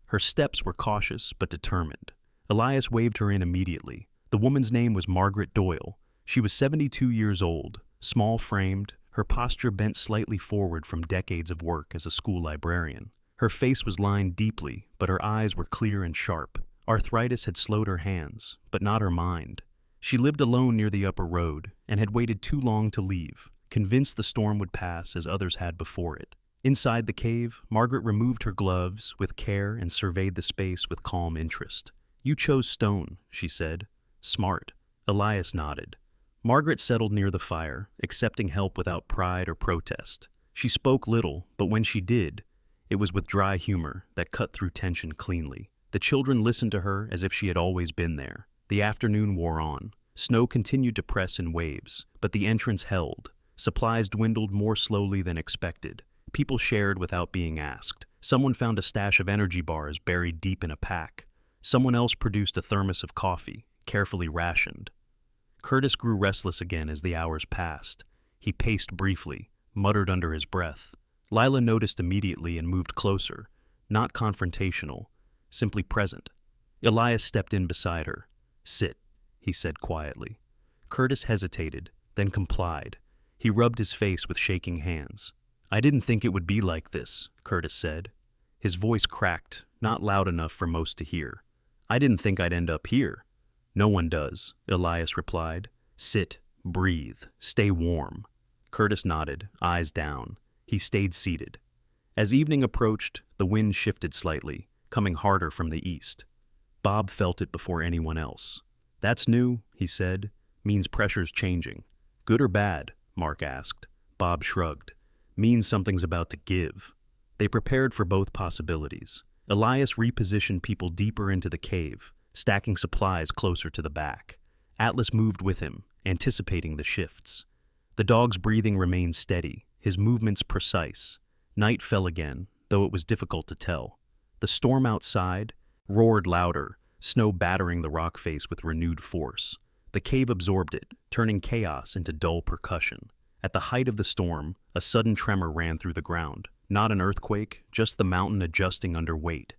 Her steps were cautious but determined. Elias waved her in immediately. The woman's name was Margaret Doyle. She was 72 years old, small-framed, her posture bent slightly forward from decades of work as a school librarian. Her face was lined deeply, but her eyes were clear and sharp. Arthritis had slowed her hands, but not her mind. She lived alone near the upper road and had waited too long to leave, convinced the storm would pass as others had before it. Inside the cave, Margaret removed her gloves with care and surveyed the space with calm interest. "You chose stone," she said. "Smart." Elias nodded. Margaret settled near the fire, accepting help without pride or protest. She spoke little, but when she did, it was with dry humor that cut through tension cleanly. The children listened to her as if she had always been there. The afternoon wore on. Snow continued to press in waves, but the entrance held. Supplies dwindled more slowly than expected. People shared without being asked. Someone found a stash of energy bars buried deep in a pack. Someone else produced a thermos of coffee, carefully rationed. Curtis grew restless again as the hours passed. He paced briefly, muttered under his breath. Lila noticed immediately and moved closer, not confrontational, simply present. Elias stepped in beside her. "Sit," he said quietly. Curtis hesitated, then complied. He rubbed his face with shaking hands. "I didn't think it would be like this," Curtis said. His voice cracked, not loud enough for most to hear. "I didn't think I'd end up here." "No one does," Elias replied. "Sit, breathe, stay warm." Curtis nodded, eyes down. He stayed seated. As evening approached, the wind shifted slightly, coming harder from the east. Bob felt it before anyone else. "That's new," he said. "Means pressure's changing." "Good or bad?" Mark asked. Bob shrugged. "Means something's about to give." They prepared for both possibilities. Elias repositioned people deeper into the cave, stacking supplies closer to the back. Atlas moved with him, anticipating the shifts. The dog's breathing remained steady, his movements precise. Night fell again, though it was difficult to tell. The storm outside roared louder, snow battering the rock face with renewed force. The cave absorbed it, turning chaos into dull percussion. At the height of the storm, a sudden tremor ran through the ground. Not an earthquake, just the mountain adjusting under weight.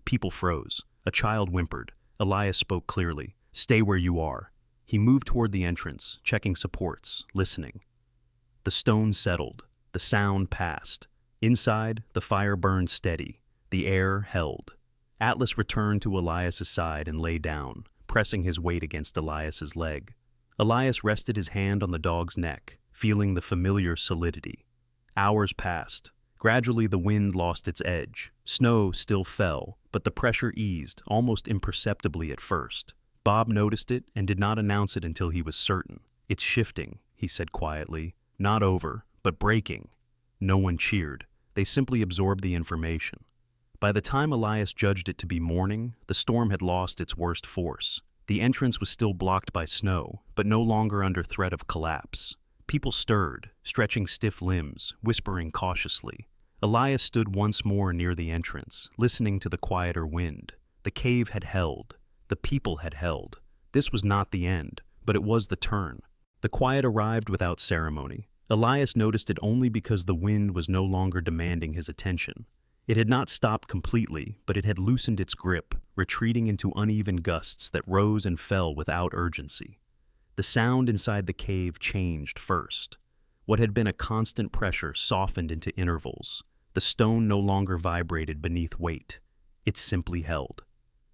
People froze. A child whimpered. Elias spoke clearly. "Stay where you are." He moved toward the entrance, checking supports, listening. The stone settled. The sound passed. Inside, the fire burned steady. The air held. Atlas returned to Elias's side and lay down, pressing his weight against Elias's leg. Elias rested his hand on the dog's neck, feeling the familiar solidity. Hours passed. Gradually the wind lost its edge. Snow still fell, but the pressure eased, almost imperceptibly at first. Bob noticed it and did not announce it until he was certain. "It's shifting," he said quietly. "Not over, but breaking." No one cheered. They simply absorbed the information. By the time Elias judged it to be morning, the storm had lost its worst force. The entrance was still blocked by snow, but no longer under threat of collapse. People stirred, stretching stiff limbs, whispering cautiously. Elias stood once more near the entrance, listening to the quieter wind. The cave had held. The people had held. This was not the end, but it was the turn. The quiet arrived without ceremony. Elias noticed it only because the wind was no longer demanding his attention. It had not stopped completely, but it had loosened its grip, retreating into uneven gusts that rose and fell without urgency. The sound inside the cave changed first. What had been a constant pressure softened into intervals. The stone no longer vibrated beneath weight. It simply held.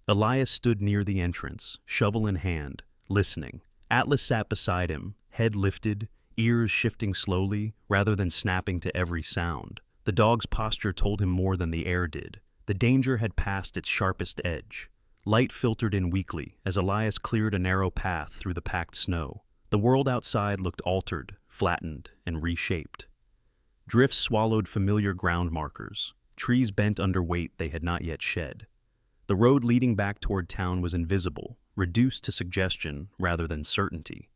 Elias stood near the entrance, shovel in hand, listening. Atlas sat beside him, head lifted, ears shifting slowly rather than snapping to every sound. The dog's posture told him more than the air did. The danger had passed its sharpest edge. Light filtered in weakly as Elias cleared a narrow path through the packed snow. The world outside looked altered, flattened, and reshaped. Drifts swallowed familiar ground markers. Trees bent under weight they had not yet shed. The road leading back toward town was invisible, reduced to suggestion rather than certainty.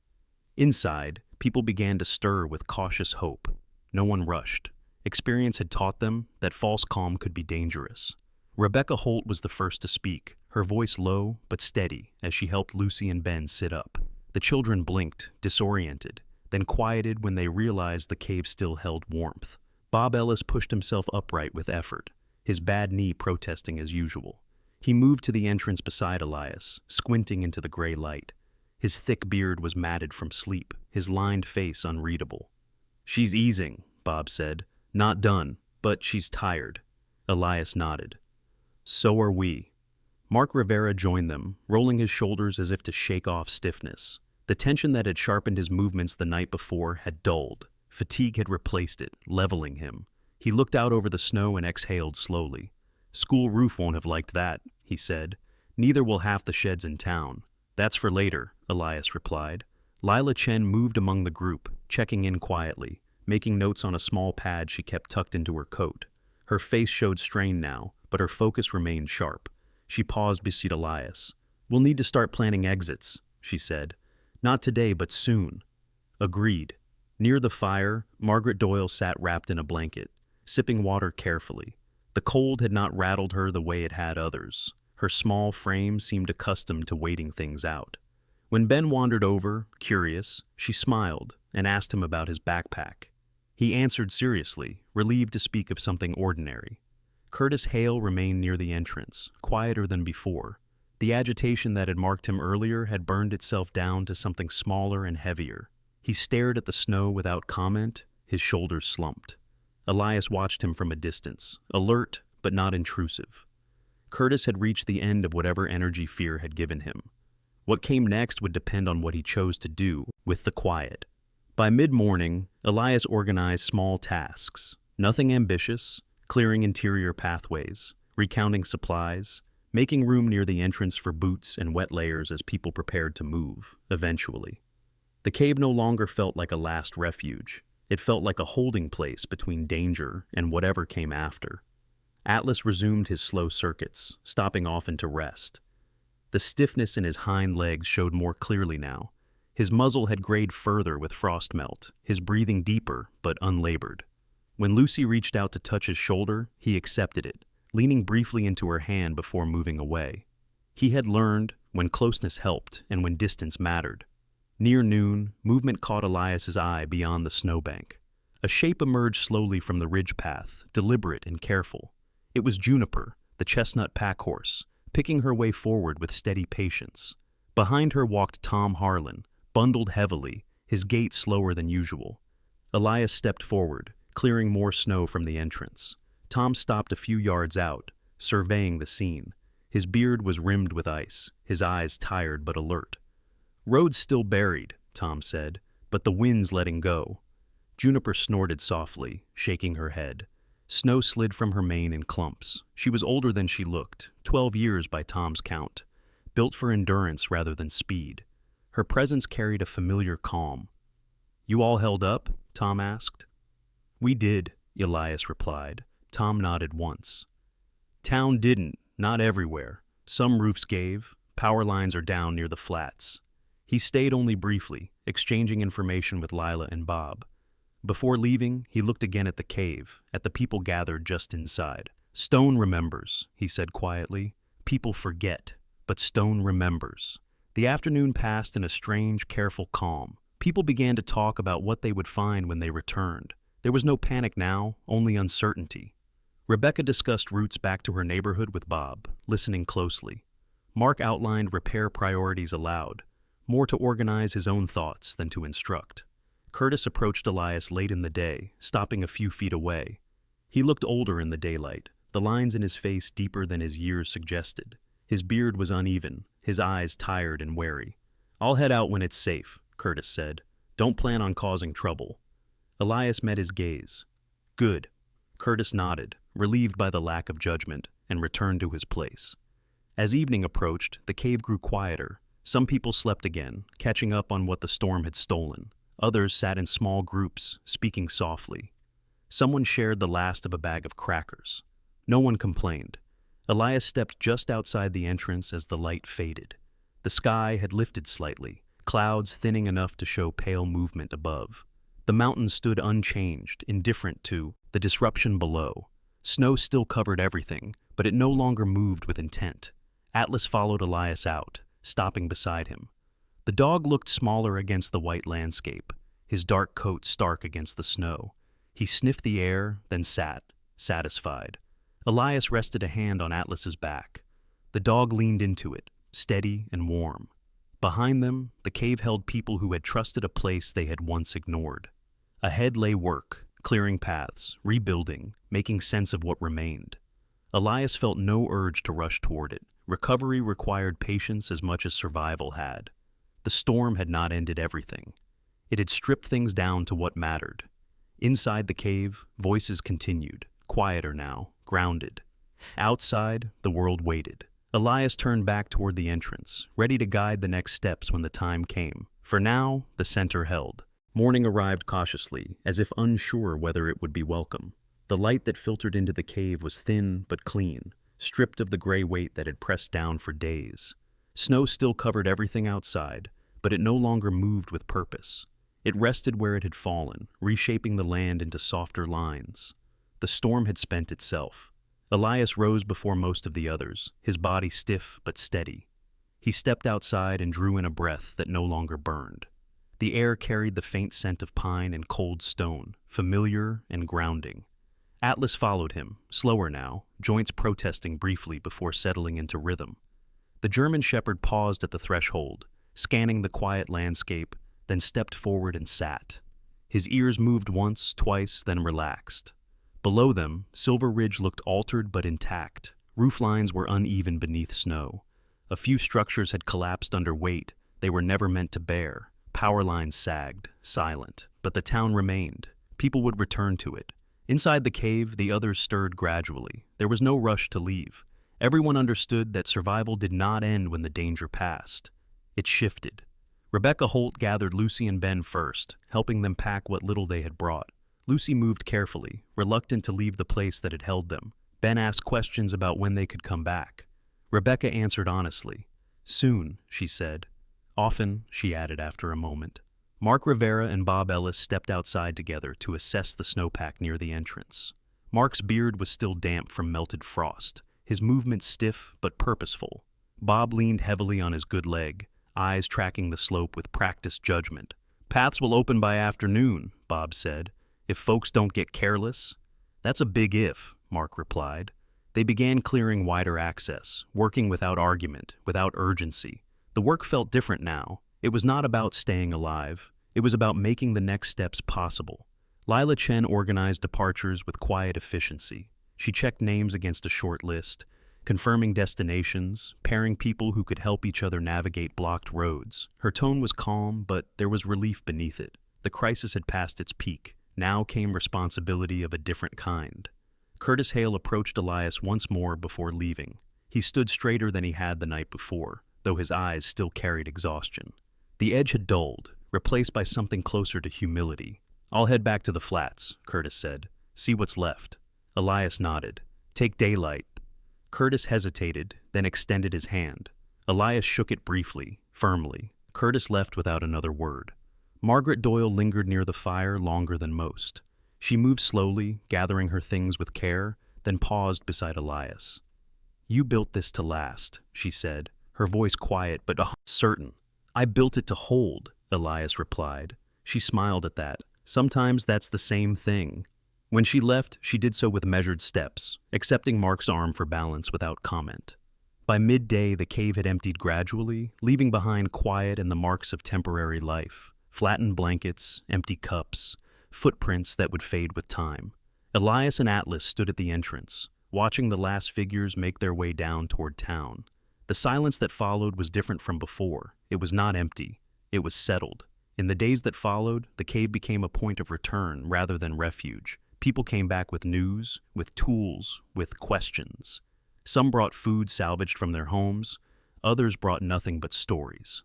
Inside, people began to stir with cautious hope. No one rushed. Experience had taught them that false calm could be dangerous. Rebecca Holt was the first to speak, her voice low but steady as she helped Lucy and Ben sit up. The children blinked, disoriented, then quieted when they realized the cave still held warmth. Bob Ellis pushed himself upright with effort, his bad knee protesting as usual. He moved to the entrance beside Elias, squinting into the gray light. His thick beard was matted from sleep, his lined face unreadable. "She's easing," Bob said. "Not done, but she's tired." Elias nodded. "So are we." Mark Rivera joined them, rolling his shoulders as if to shake off stiffness. The tension that had sharpened his movements the night before had dulled. Fatigue had replaced it, leveling him. He looked out over the snow and exhaled slowly. "School roof won't have liked that," he said. "Neither will half the sheds in town." "That's for later," Elias replied. Lila Chen moved among the group, checking in quietly, making notes on a small pad she kept tucked into her coat. Her face showed strain now, but her focus remained sharp. She paused beside Elias. "We'll need to start planning exits," she said. "Not today, but soon." Agreed. Near the fire, Margaret Doyle sat wrapped in a blanket, sipping water carefully. The cold had not rattled her the way it had others. Her small frame seemed accustomed to waiting things out. When Ben wandered over, curious, she smiled and asked him about his backpack. He answered seriously, relieved to speak of something ordinary. Curtis Hale remained near the entrance, quieter than before. The agitation that had marked him earlier had burned itself down to something smaller and heavier. He stared at the snow without comment, his shoulders slumped. Elias watched him from a distance, alert but not intrusive. Curtis had reached the end of whatever energy fear had given him. What came next would depend on what he chose to do with the quiet. By mid-morning, Elias organized small tasks, nothing ambitious, clearing interior pathways, recounting supplies, making room near the entrance for boots and wet layers as people prepared to move, eventually. The cave no longer felt like a last refuge. It felt like a holding place between danger and whatever came after. Atlas resumed his slow circuits, stopping often to rest. The stiffness in his hind legs showed more clearly now. His muzzle had grayed further with frost melt, his breathing deeper but unlabored. When Lucy reached out to touch his shoulder, he accepted it, leaning briefly into her hand before moving away. He had learned when closeness helped and when distance mattered. Near noon, movement caught Elias's eye beyond the snowbank. A shape emerged slowly from the ridge path, deliberate and careful. It was Juniper, the chestnut packhorse, picking her way forward with steady patience. Behind her walked Tom Harlan, bundled heavily, his gait slower than usual. Elias stepped forward, clearing more snow from the entrance. Tom stopped a few yards out, surveying the scene. His beard was rimmed with ice, his eyes tired but alert. "Road's still buried," Tom said, "but the wind's letting go." Juniper snorted softly, shaking her head. Snow slid from her mane in clumps. She was older than she looked, 12 years by Tom's count, built for endurance rather than speed. Her presence carried a familiar calm. "You all held up?" Tom asked. "We did," Elias replied. Tom nodded once. "Town didn't, not everywhere. Some roofs gave, power lines are down near the flats." He stayed only briefly, exchanging information with Lila and Bob. Before leaving, he looked again at the cave, at the people gathered just inside. "Stone remembers," he said quietly. "People forget, but Stone remembers." The afternoon passed in a strange, careful calm. People began to talk about what they would find when they returned. There was no panic now, only uncertainty. Rebecca discussed routes back to her neighborhood with Bob, listening closely. Mark outlined repair priorities aloud, more to organize his own thoughts than to instruct. Curtis approached Elias late in the day, stopping a few feet away. He looked older in the daylight, the lines in his face deeper than his years suggested. His beard was uneven, his eyes tired and wary. "I'll head out when it's safe," Curtis said. "Don't plan on causing trouble." Elias met his gaze. "Good." Curtis nodded, relieved by the lack of judgment, and returned to his place. As evening approached, the cave grew quieter. Some people slept again, catching up on what the storm had stolen. Others sat in small groups, speaking softly. Someone shared the last of a bag of crackers. No one complained. Elias stepped just outside the entrance as the light faded. The sky had lifted slightly, clouds thinning enough to show pale movement above. The mountains stood unchanged, indifferent to the disruption below. Snow still covered everything, but it no longer moved with intent. Atlas followed Elias out, stopping beside him. The dog looked smaller against the white landscape, his dark coat stark against the snow. He sniffed the air, then sat, satisfied. Elias rested a hand on Atlas's back. The dog leaned into it, steady and warm. Behind them, the cave held people who had trusted a place they had once ignored. Ahead lay work, clearing paths, rebuilding, making sense of what remained. Elias felt no urge to rush toward it. Recovery required patience as much as survival had. The storm had not ended everything. It had stripped things down to what mattered. Inside the cave, voices continued, quieter now, grounded. Outside, the world waited. Elias turned back toward the entrance, ready to guide the next steps when the time came. For now, the center held. Morning arrived cautiously, as if unsure whether it would be welcome. The light that filtered into the cave was thin but clean, stripped of the gray weight that had pressed down for days. Snow still covered everything outside, but it no longer moved with purpose. It rested where it had fallen, reshaping the land into softer lines. The storm had spent itself. Elias rose before most of the others, his body stiff but steady. He stepped outside and drew in a breath that no longer burned. The air carried the faint scent of pine and cold stone, familiar and grounding. Atlas followed him, slower now, joints protesting briefly before settling into rhythm. The German shepherd paused at the threshold, scanning the quiet landscape, then stepped forward and sat. His ears moved once, twice, then relaxed. Below them, Silver Ridge looked altered but intact. Roof lines were uneven beneath snow. A few structures had collapsed under weight they were never meant to bear. Power lines sagged, silent, but the town remained. People would return to it. Inside the cave, the others stirred gradually. There was no rush to leave. Everyone understood that survival did not end when the danger passed. It shifted. Rebecca Holt gathered Lucy and Ben first, helping them pack what little they had brought. Lucy moved carefully, reluctant to leave the place that had held them. Ben asked questions about when they could come back. Rebecca answered honestly. Soon, she said. Often, she added after a moment. Mark Rivera and Bob Ellis stepped outside together to assess the snowpack near the entrance. Mark's beard was still damp from melted frost, his movements stiff but purposeful. Bob leaned heavily on his good leg, eyes tracking the slope with practiced judgment. Paths will open by afternoon, Bob said. If folks don't get careless. That's a big if, Mark replied. They began clearing wider access, working without argument, without urgency. The work felt different now. It was not about staying alive. It was about making the next steps possible. Lila Chen organized departures with quiet efficiency. She checked names against a short list, confirming destinations, pairing people who could help each other navigate blocked roads. Her tone was calm, but there was relief beneath it. The crisis had passed its peak. Now came responsibility of a different kind. Curtis Hale approached Elias once more before leaving. He stood straighter than he had the night before, though his eyes still carried exhaustion. The edge had dulled, replaced by something closer to humility. I'll head back to the flats, Curtis said. See what's left. Elias nodded. Take daylight. Curtis hesitated, then extended his hand. Elias shook it briefly, firmly. Curtis left without another word. Margaret Doyle lingered near the fire longer than most. She moved slowly, gathering her things with care, then paused beside Elias. You built this to last, she said, her voice quiet but certain. I built it to hold, Elias replied. She smiled at that. Sometimes that's the same thing. When she left, she did so with measured steps, accepting Mark's arm for balance without comment. By midday, the cave had emptied gradually, leaving behind quiet and the marks of temporary life. Flattened blankets, empty cups, footprints that would fade with time. Elias and Atlas stood at the entrance, watching the last figures make their way down toward town. The silence that followed was different from before. It was not empty. It was settled. In the days that followed, the cave became a point of return rather than refuge. People came back with news, with tools, with questions. Some brought food salvaged from their homes. Others brought nothing but stories.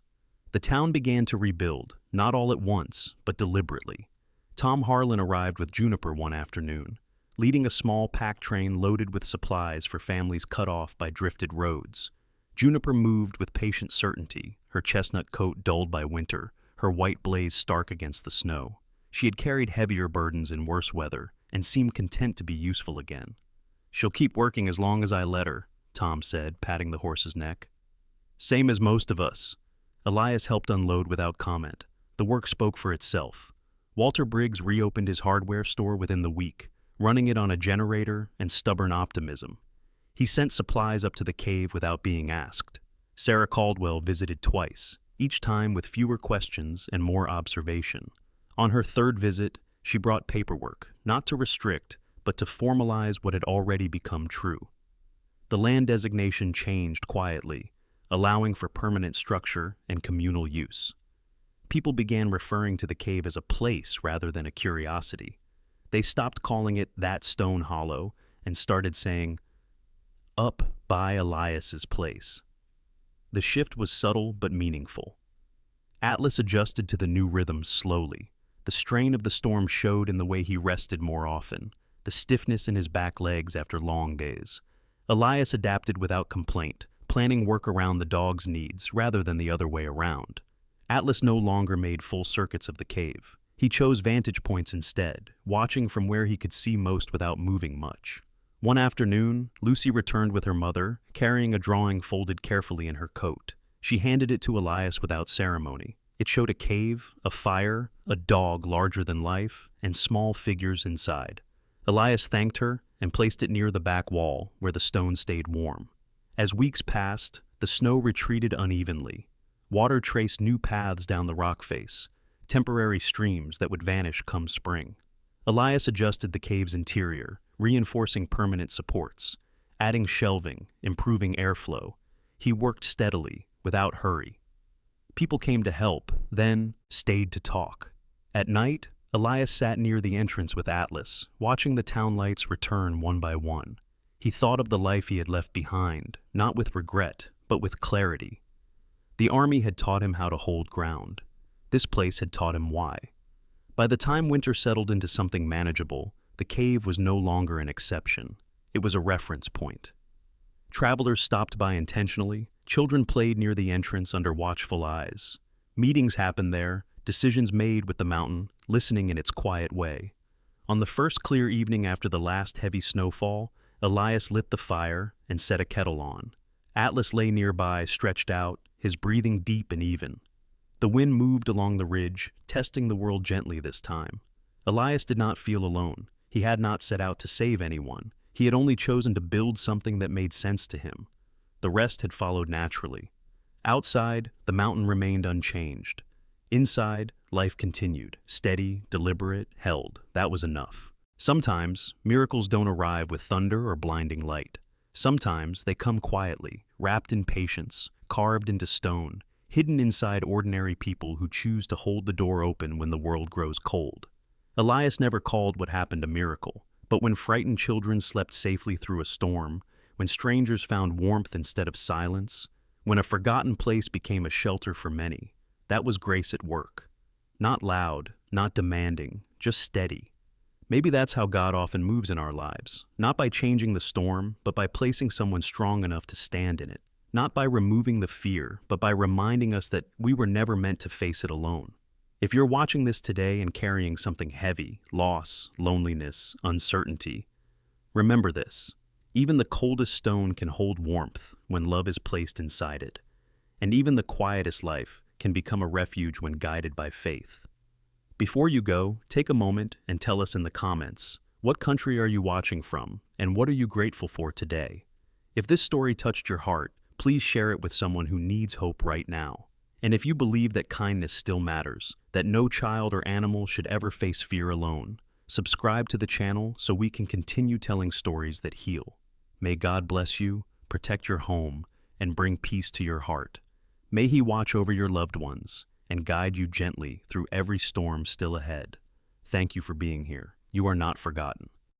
The town began to rebuild, not all at once, but deliberately. Tom Harlan arrived with Juniper one afternoon, leading a small pack train loaded with supplies for families cut off by drifted roads. Juniper moved with patient certainty, her chestnut coat dulled by winter, her white blaze stark against the snow. She had carried heavier burdens in worse weather and seemed content to be useful again. She'll keep working as long as I let her, Tom said, patting the horse's neck. Same as most of us. Elias helped unload without comment. The work spoke for itself. Walter Briggs reopened his hardware store within the week, running it on a generator and stubborn optimism. He sent supplies up to the cave without being asked. Sarah Caldwell visited twice, each time with fewer questions and more observation. On her third visit, she brought paperwork, not to restrict, but to formalize what had already become true. The land designation changed quietly, allowing for permanent structure and communal use. People began referring to the cave as a place rather than a curiosity. They stopped calling it that stone hollow and started saying, "Up by Elias's place." The shift was subtle but meaningful. Atlas adjusted to the new rhythm slowly. The strain of the storm showed in the way he rested more often, the stiffness in his back legs after long days. Elias adapted without complaint, planning work around the dog's needs rather than the other way around. Atlas no longer made full circuits of the cave. He chose vantage points instead, watching from where he could see most without moving much. One afternoon, Lucy returned with her mother, carrying a drawing folded carefully in her coat. She handed it to Elias without ceremony. It showed a cave, a fire, a dog larger than life, and small figures inside. Elias thanked her and placed it near the back wall, where the stone stayed warm. As weeks passed, the snow retreated unevenly. Water traced new paths down the rock face, temporary streams that would vanish come spring. Elias adjusted the cave's interior, reinforcing permanent supports, adding shelving, improving airflow. He worked steadily, without hurry. People came to help, then stayed to talk. At night, Elias sat near the entrance with Atlas, watching the town lights return one by one. He thought of the life he had left behind, not with regret, but with clarity. The army had taught him how to hold ground. This place had taught him why. By the time winter settled into something manageable, the cave was no longer an exception. It was a reference point. Travelers stopped by intentionally. Children played near the entrance under watchful eyes. Meetings happened there, decisions made with the mountain, listening in its quiet way. On the first clear evening after the last heavy snowfall, Elias lit the fire and set a kettle on. Atlas lay nearby, stretched out, his breathing deep and even. The wind moved along the ridge, testing the world gently this time. Elias did not feel alone. He had not set out to save anyone. He had only chosen to build something that made sense to him. The rest had followed naturally. Outside, the mountain remained unchanged. Inside, life continued, steady, deliberate, held. That was enough. Sometimes, miracles don't arrive with thunder or blinding light. Sometimes, they come quietly, wrapped in patience, carved into stone, hidden inside ordinary people who choose to hold the door open when the world grows cold. Elias never called what happened a miracle, but when frightened children slept safely through a storm, when strangers found warmth instead of silence, when a forgotten place became a shelter for many, that was grace at work. Not loud, not demanding, just steady. Maybe that's how God often moves in our lives, not by changing the storm, but by placing someone strong enough to stand in it. Not by removing the fear, but by reminding us that we were never meant to face it alone. If you're watching this today and carrying something heavy, loss, loneliness, uncertainty, remember this. Even the coldest stone can hold warmth when love is placed inside it. And even the quietest life can become a refuge when guided by faith. Before you go, take a moment and tell us in the comments, what country are you watching from, and what are you grateful for today? If this story touched your heart, please share it with someone who needs hope right now. And if you believe that kindness still matters, that no child or animal should ever face fear alone, subscribe to the channel so we can continue telling stories that heal. May God bless you, protect your home, and bring peace to your heart. May He watch over your loved ones and guide you gently through every storm still ahead. Thank you for being here. You are not forgotten.